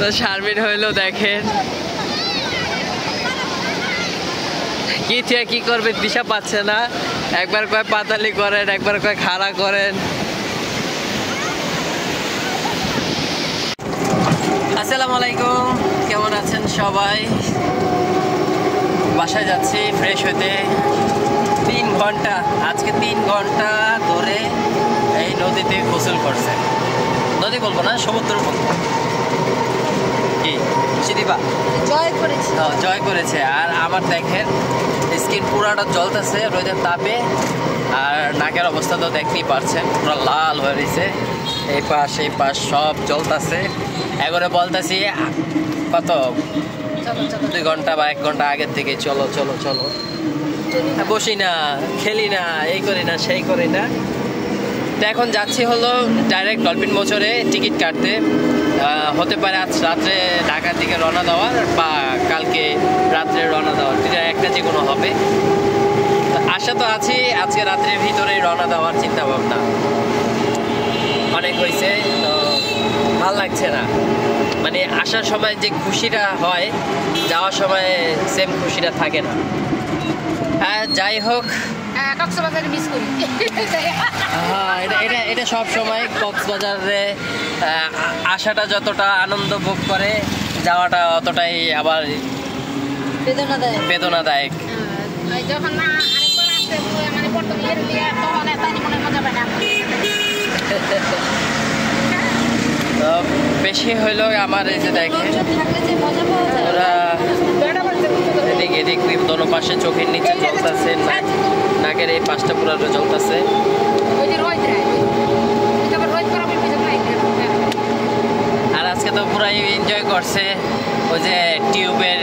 তো শারমিন হইলো দেখেন কি থেকে কি করবে দিশা পাচ্ছে না, একবার কয় পাতালি করেন, একবার কয় খাড়া করেন। আসসালামু আলাইকুম, কেমন আছেন সবাই? বাসায় যাচ্ছি ফ্রেশ হতে। 3 ঘন্টা, আজকে 3 ঘন্টা ধরে এই নদীতে গোসল করছে। নদী বলবো না, সমুদ্র বলবো। কি সিদিবা জয় করেছে। আর আমার দেখেন স্কিন পুরাটা জ্বলতেছে রোদের তাপে, আর নাকের অবস্থা তো দেখতেই পারছেন, পুরো লাল হয়ে রয়েছে। এই পাশ সব জ্বলতেছে। এবারে বলতেছি কত 2 ঘন্টা বা 1 ঘন্টা আগের থেকে চলো চলো চলো, বসি না, খেলি না, এই করি না, সেই করি না। তো এখন যাচ্ছি হলো ডাইরেক্ট ডলফিন মোচরে টিকিট কাটতে। হতে পারে আজ রাত্রে ঢাকার দিকে রওনা দেওয়ার বা কালকে রাত্রে রওনা দেওয়ার, একটা যে কোনো হবে। আশা তো আছি আজকে রাত্রের ভিতরে রওনা দেওয়ার চিন্তা ভাবনা। অনেক হয়েছে তো ভাল লাগছে না, মানে আসার সময় যে খুশিটা হয় যাওয়ার সময় সেম খুশিটা থাকে না। হ্যাঁ যাই হোক, এটা সব সময় কক্সবাজারে আসাটা যতটা আনন্দ ভোগ করে, যাওয়াটা অতটাই আবার বেদনাদায়ক। তো বেশি হইলো আমার এই যে দেখে ওরা এদিক এদিক দোনো পাশে চোখের নিচে জ্বলতেছে, নাকের এই পাশটা পুরো জ্বলতেছে। আর আজকে তো পুরাই এনজয় করছে ওই যে টিউবের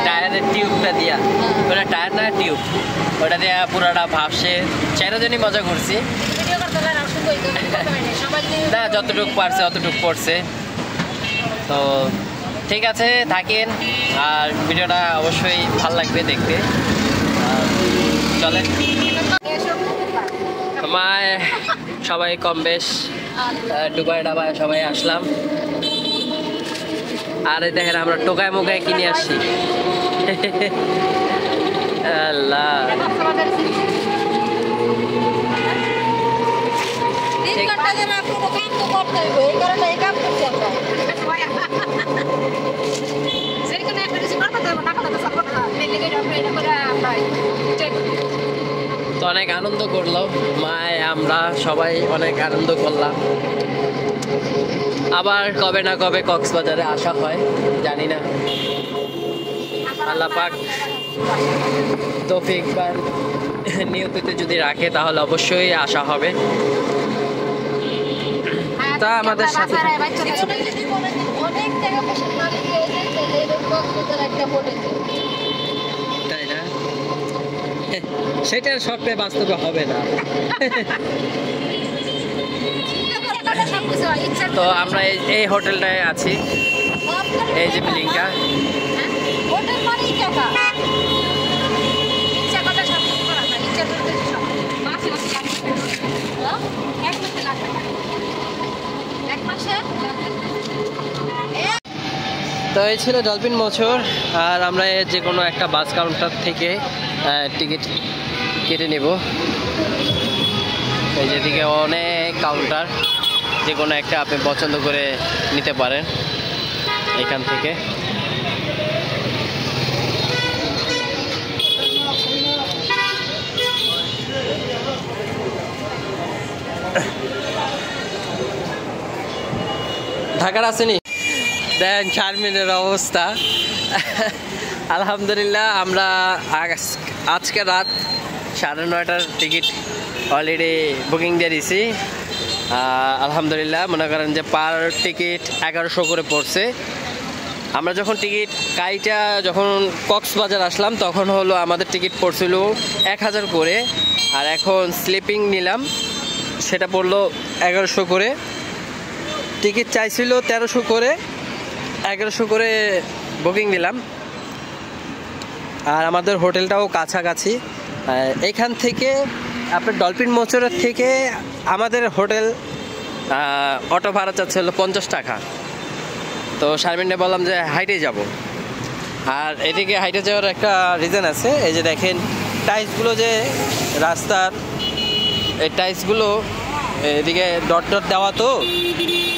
টায়ারের টিউবটা দিয়া, ওটা টায়ার না টিউব, ওটা দিয়া পুরাটা ভাবছে। 4 জনই মজা করছি না, যতটুকু পারছে অতটুকু পড়ছে। তো ঠিক আছে, থাকেন, আর ভিডিওটা অবশ্যই ভালো লাগবে দেখতে। চলে মায় সবাই কম বেশ ডুবাই ডাবায় সবাই আসলাম। আর দেখেন আমরা টোকায় মোকায় কিনে আসছি। আল্লাহ, তো অনেক আনন্দ করলাম মায়, আমরা সবাই অনেক আনন্দ করলাম। আবার কবে না কবে কক্সবাজারে আসা হয় জানি না, আল্লাহ পাক তৌফিক বা নিয়তিতে যদি রাখে তাহলে অবশ্যই আসা হবে। তা আমাদের সাথে তাই না, সেটার স্বপ্নে বাস্তবে হবে না। তো আমরা এই হোটেলটায় আছি, এই যে বিল্ডিংটা। তো এই ছিল ডলফিন মোচর। আর আমরা যে কোনো একটা বাস কাউন্টার থেকে টিকিট কেটে নেব। এই যেদিকে অনেক কাউন্টার, যে কোনো একটা আপনি পছন্দ করে নিতে পারেন এখান থেকে। ঢাকার আসেনি, দেখেন শারমিনের অবস্থা। আলহামদুলিল্লাহ আমরা আজকে রাত 9:30টার টিকিট অলরেডি বুকিং দিয়ে দিছি। আলহামদুলিল্লাহ মনে করেন যে পার টিকিট 1100 করে পড়ছে। আমরা যখন টিকিট কাইটা যখন কক্সবাজার আসলাম তখন হলো আমাদের টিকিট পড়ছিল 1000 করে, আর এখন স্লিপিং নিলাম সেটা পড়লো 1100 করে। টিকিট চাইছিল 1300 করে, 1100 করে বুকিং দিলাম। আর আমাদের হোটেলটাও কাছাকাছি। এখান থেকে আপনার ডলফিন মোচরের থেকে আমাদের হোটেল অটো ভাড়া চাচ্ছিল 50 টাকা। তো শারমিনকে বললাম যে হাইটে যাব। আর এদিকে হাইটে যাওয়ার একটা রিজন আছে, এই যে দেখেন টাইলসগুলো যে রাস্তার, এই টাইলসগুলো এদিকে ডট ডট দেওয়া, তো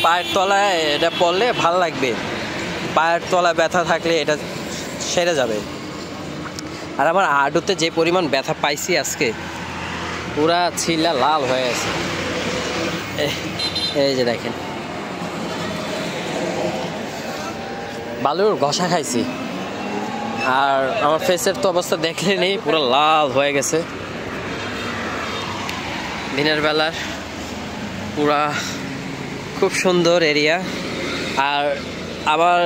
পায়ের তলায় এটা পড়লে ভাল লাগবে, পায়ের তলায় ব্যথা থাকলে এটা সেরে যাবে। আর আমার হাঁটুতে যে পরিমাণ ব্যথা পাইছি আজকে, পুরা ছিলা লাল হয়ে আছে। এই যে দেখেন বালুর ঘষা খাইছি, আর আমার ফেসের তো অবস্থা দেখলে নেই, পুরো লাল হয়ে গেছে। দিনের বেলার পুরা খুব সুন্দর এরিয়া। আর আবার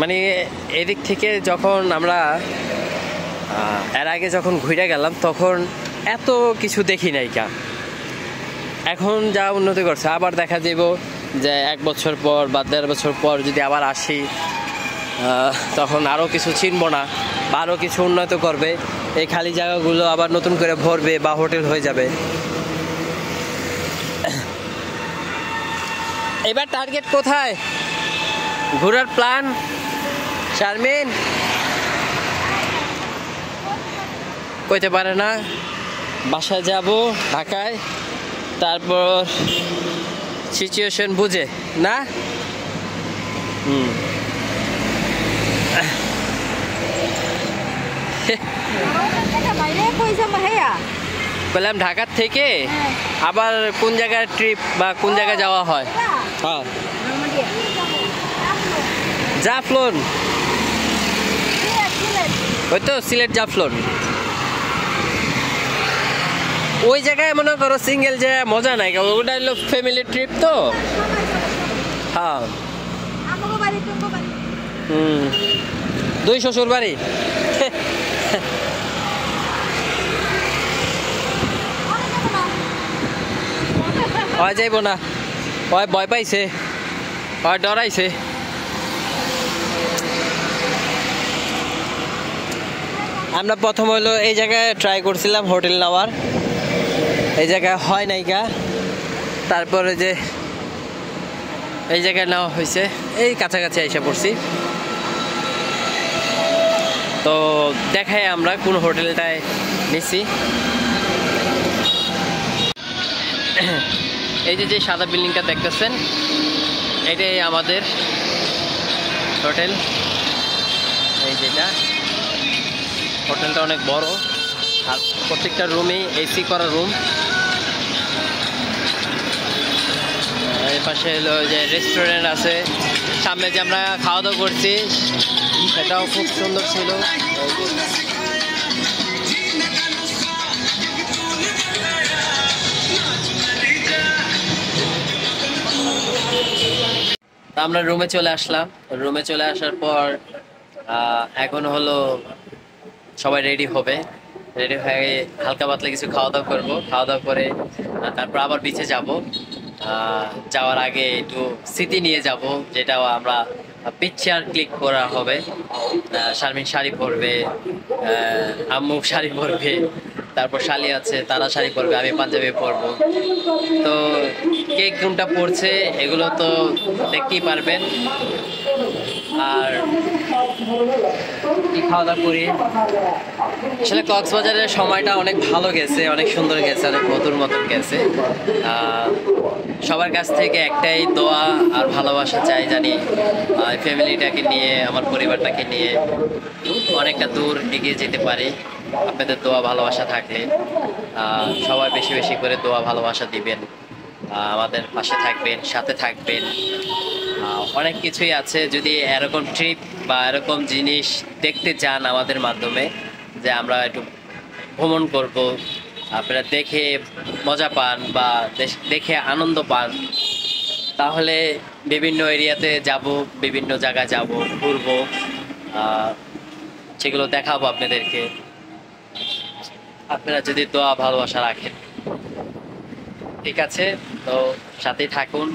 মানে এদিক থেকে যখন আমরা এর আগে যখন ঘুরে গেলাম তখন এত কিছু দেখি নাই কা, এখন যা উন্নতি করছে, আবার দেখা যাব যে 1 বছর পর বা 1.5 বছর পর যদি আবার আসি তখন আরও কিছু চিনব না বা আরও কিছু উন্নত করবে, এই খালি জায়গাগুলো আবার নতুন করে ভরবে বা হোটেল হয়ে যাবে। এবার টার্গেট কোথায়, ঘোরার প্ল্যান শারমিন কইতে পারে না। বাসায় যাব ঢাকায়, তারপর সিচুয়েশন বুঝে না। বললাম ঢাকার থেকে আবার কোন জায়গায় ট্রিপ বা কোন জায়গায় যাওয়া হয়? হ্যাঁ, জাফলং, ওই তো সিলেট জাফলং। ওই জায়গায় মনে করো সিঙ্গেল যে মজা নাই, ওটা হলো ফ্যামিলি ট্রিপ তো। হ্যাঁ, 2 শ্বশুর বাড়ি। হয় যাইব না, হয় ভয় পাইছে, হয় ডরাইছে। আমরা প্রথম হলো এই জায়গায় ট্রাই করছিলাম হোটেল নেওয়ার, এই জায়গায় হয় নাইকা। তারপরে যে এই জায়গায় নেওয়া হয়েছে, এই কাছাকাছি এসে পড়ছি। তো দেখাই আমরা কোন হোটেলটায় নিছি। এই যে সাদা বিল্ডিংটা দেখতেছেন, এটাই আমাদের হোটেল। এই যেটা হোটেলটা অনেক বড়, আর প্রত্যেকটা রুমেই এসি করা রুম। এই পাশে হলো যে রেস্টুরেন্ট আছে, সামনে যে আমরা খাওয়া দাওয়া করছি সেটাও খুব সুন্দর ছিল। আমরা রুমে চলে আসলাম। রুমে চলে আসার পর এখন হলো সবাই রেডি হবে, রেডি হয়ে হালকা পাতলা কিছু খাওয়া দাওয়া করবো। খাওয়া দাওয়া করে তারপর আবার বিচে যাব। যাওয়ার আগে একটু স্মৃতি নিয়ে যাব, যেটাও আমরা পিকচার ক্লিক করা হবে। শারমিন শাড়ি পরবে, আম্মু শাড়ি পরবে, তারপর শালি আছে তারা শাড়ি পরবে, আমি পাঞ্জাবি পরবো। তো কে কোনটা পরছে এগুলো তো দেখতেই পারবেন। আর কি খাওয়া দাওয়া করি, আসলে কক্সবাজারের সময়টা অনেক ভালো গেছে, অনেক সুন্দর গেছে, অনেক মধুর মতন গেছে। সবার কাছ থেকে একটাই দোয়া আর ভালোবাসা চাই, জানি ফ্যামিলিটাকে নিয়ে, আমার পরিবারটাকে নিয়ে অনেকটা দূর এগিয়ে যেতে পারি। আপনাদের দোয়া ভালোবাসা থাকলে সবাই বেশি বেশি করে দোয়া ভালোবাসা দিবেন, আমাদের পাশে থাকবেন, সাথে থাকবেন। অনেক কিছুই আছে, যদি এরকম ট্রিপ বা এরকম জিনিস দেখতে চান আমাদের মাধ্যমে, যে আমরা একটু ভ্রমণ করব, আপনারা দেখে মজা পান বা দেখে আনন্দ পান, তাহলে বিভিন্ন এরিয়াতে যাব, বিভিন্ন জায়গায় যাব, ঘুরবো, সেগুলো দেখাবো আপনাদেরকে, আপনারা যদি দোয়া ভালোবাসা রাখেন। ঠিক আছে, তো সাথেই থাকুন।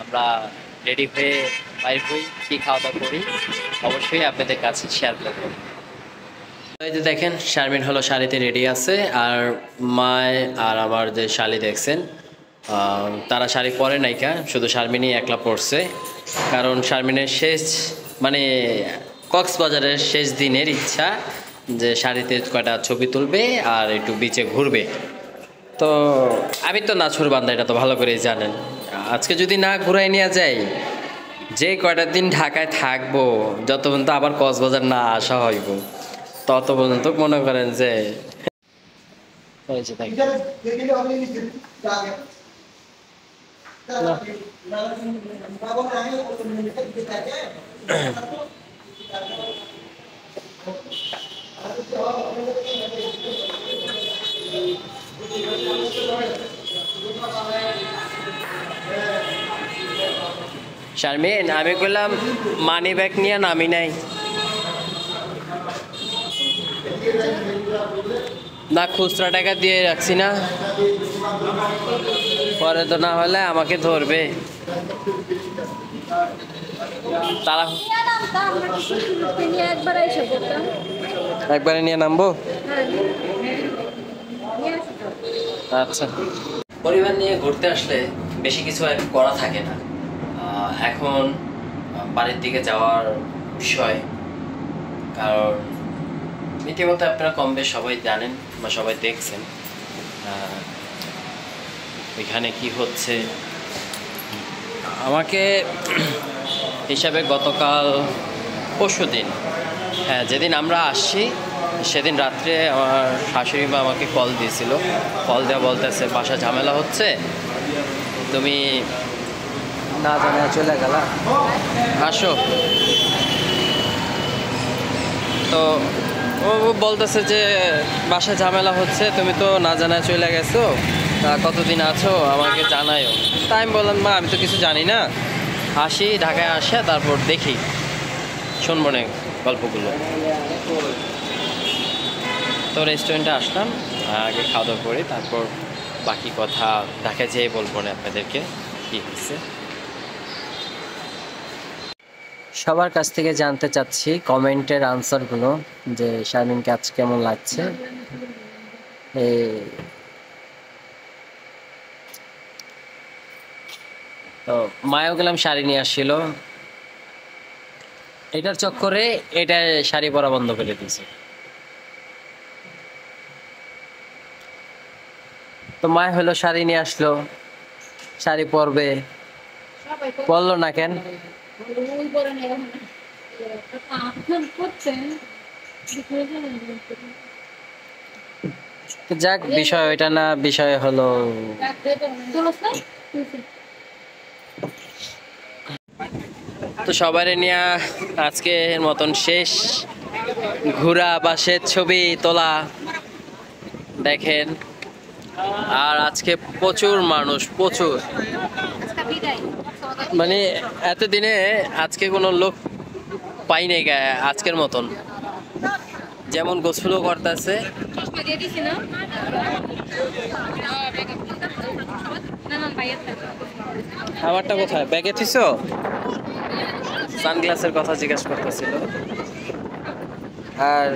আমরা রেডি হয়ে বাইর হই, কি খাওয়া দাওয়া করি অবশ্যই আপনাদের কাছে শেয়ার করব। এই যে দেখেন শারমিন হলো শাড়িতে রেডি আছে, আর মায় আর আমার যে শালি দেখছেন তারা শাড়ি পরে নাইকা, শুধু শারমিনই একলা পরছে। কারণ শারমিনের শেষ মানে কক্সবাজারের শেষ দিনের ইচ্ছা যে শাড়িতে কয়টা ছবি তুলবে আর একটু বিচে ঘুরবে। তো আমি তো নাছুর বান্দা, এটা তো ভালো করেই জানেন। আজকে যদি না ঘুরাই নিয়ে যাই, যে কয়টা দিন ঢাকায় থাকবো, যত পর্যন্ত আবার কক্সবাজার না আসা হইব তত পর্যন্ত মনে করেন যে শারমিন, আমি কইলাম মানি ব্যাগ নিয়ে নামি নাই না, খুচরা টাকা দিয়ে রাখছি না, পরে তো না হলে আমাকে ধরবে তারা। একবারে নিয়ে নামবো। আচ্ছা, পরিবার নিয়ে ঘুরতে আসলে বেশি কিছু করা থাকে না। এখন বাড়ির দিকে যাওয়ার বিষয়, কারণ ইতিমধ্যে আপনারা কম বেশ সবাই জানেন বা সবাই দেখছেন এখানে কি হচ্ছে। আমাকে হিসাবে গতকাল পরশুদিন, হ্যাঁ যেদিন আমরা আসছি সেদিন রাত্রে আমার শাশুড়ি মা আমাকে কল দিয়েছিল। কল দেওয়া বলতেছে বাসা ঝামেলা হচ্ছে, তুমি না জানা চলে গেলা, আসো। তো ও বলতেছে যে বাসায় ঝামেলা হচ্ছে, তুমি তো না জানা চলে গেছো, কতদিন আছো আমাকে জানায়ও। তাই আমি বললাম মা আমি তো কিছু জানি না, আসি ঢাকায় আসে তারপর দেখি, শুনবো না গল্পগুলো। তো রেস্টুরেন্টে আসলাম, আগে খাওয়া দাওয়া করি, তারপর বাকি কথা ঢাকায় যেয়ে বলবো না আপনাদেরকে কী হয়েছে। সবার কাছ থেকে জানতে চাচ্ছি কমেন্টের আনসারগুলো, যে শারমিনকে আজ কেমন লাগছে। তো মায়ও গেলাম শাড়ি নিয়ে আসছিল, এটার চক্করে এটা শাড়ি পরা বন্ধ করে দিয়েছে। তো মায় হলো শাড়ি নিয়ে আসলো, শাড়ি পরবে, পরলো না কেন? যাক, বিষয় ওইটা না, বিষয় হলো তো সবাই নিয়ে আজকের মতন শেষ ঘোরা বা শেষ ছবি তোলা দেখেন। আর আজকে প্রচুর মানুষ, প্রচুর, মানে এতদিনে আজকে কোনো লোক পাই নাই আজকের মতন, যেমন গোসলও করতেছে। আমারটা কোথায়, ব্যাগে থিছো? সানগ্লাসের কথা জিজ্ঞেস করতেছিল। আর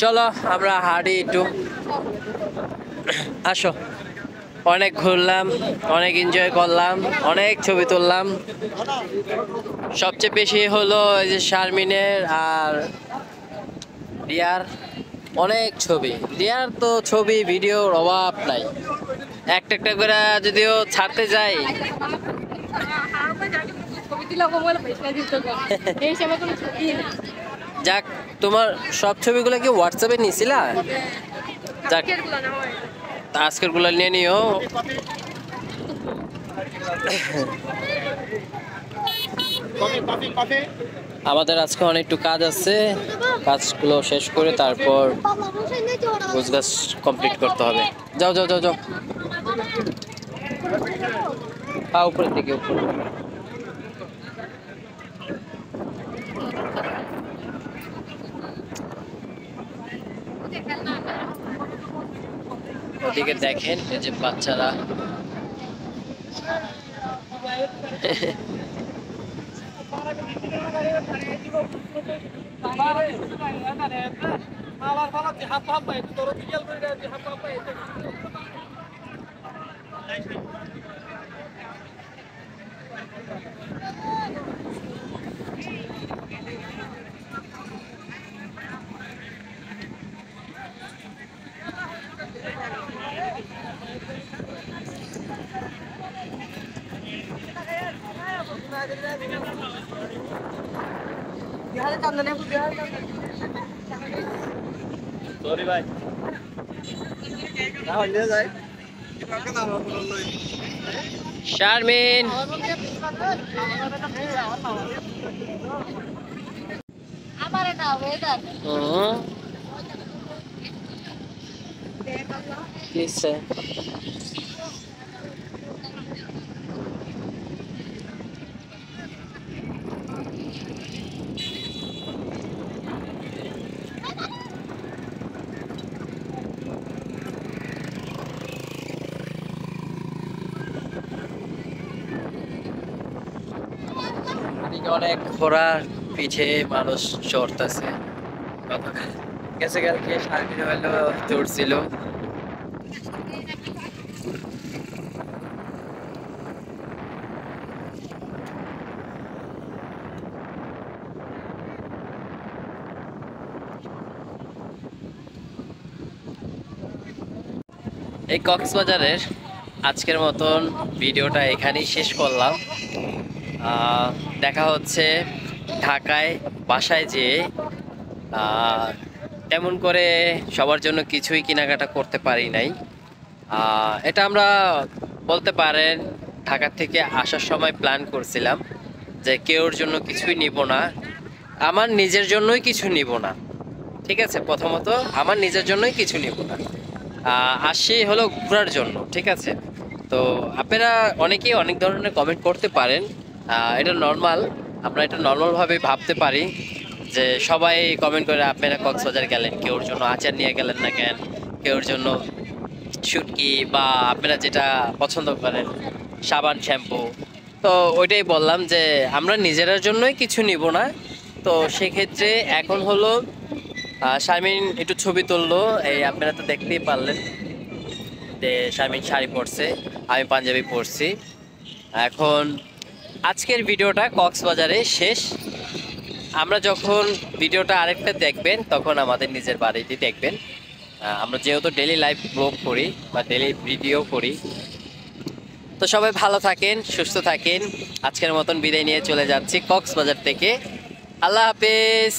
চলো আমরা হাঁটি একটু, আসো। অনেক ঘুরলাম, অনেক এনজয় করলাম, অনেক ছবি তুললাম। সবচেয়ে বেশি হলো এই যে শারমিনের আর রিয়ার অনেক ছবি। রিয়ার তো ছবি ভিডিওর অভাব নাই, একটা একটা করে যদিও ছাড়তে যাই। যাক, তোমার সব ছবিগুলো কি হোয়াটসঅ্যাপে নিয়েছিলা? যাক, আজকের গুলো নিয়ে নিও। আমাদের আজকে অনেক একটু কাজ আছে, কাজগুলো শেষ করে তারপর গোছগাছ কমপ্লিট করতে হবে। যাও যাও যাও যাও, উপরের দিকে, উপরে। ওদিকে দেখেন এই যে বাচ্চারা সরি ভাই না যায় শারমিন আমারে না ওয়েদার কিসে অনেক ঘোড়া পিঠে মানুষ চড়তেছে গেছে কালকে শারমিন হলো চড়ছিল এই কক্সবাজারের আজকের মতন ভিডিওটা এখানেই শেষ করলাম। দেখা হচ্ছে ঢাকায় বাসায় যেয়ে তেমন করে সবার জন্য কিছুই কেনাকাটা করতে পারি নাই। এটা আমরা বলতে পারেন ঢাকা থেকে আসার সময় প্ল্যান করছিলাম যে কেউর জন্য কিছুই নিব না, আমার নিজের জন্যই কিছু নিব না। ঠিক আছে, প্রথমত আমার নিজের জন্যই কিছু নিব না, আসি হলো ঘোরার জন্য। ঠিক আছে, তো আপনারা অনেকেই অনেক ধরনের কমেন্ট করতে পারেন, এটা নর্মাল, আমরা এটা নর্মালভাবে ভাবতে পারি যে সবাই কমেন্ট করে আপনারা কক্সবাজার গেলেন, কেউর জন্য আচার নিয়ে গেলেন না কেন, কেউর জন্য শুটকি বা আপনারা যেটা পছন্দ করেন সাবান শ্যাম্পু। তো ওইটাই বললাম যে আমরা নিজেরার জন্যই কিছু নিব না। তো সেক্ষেত্রে এখন হলো শারমিন একটু ছবি তুললো, এই আপনারা তো দেখতেই পারলেন যে শারমিন শাড়ি পরছে, আমি পাঞ্জাবি পরছি। এখন আজকের ভিডিওটা কক্সবাজারে শেষ। আমরা যখন ভিডিওটা আরেকটা দেখবেন তখন আমাদের নিজের বাড়িতে দেখবেন। আমরা যেহেতু ডেইলি লাইভ ব্লগ করি বা ডেইলি ভিডিও করি। তো সবাই ভালো থাকেন, সুস্থ থাকেন। আজকের মতন বিদায় নিয়ে চলে যাচ্ছি কক্সবাজার থেকে। আল্লাহ হাফেজ।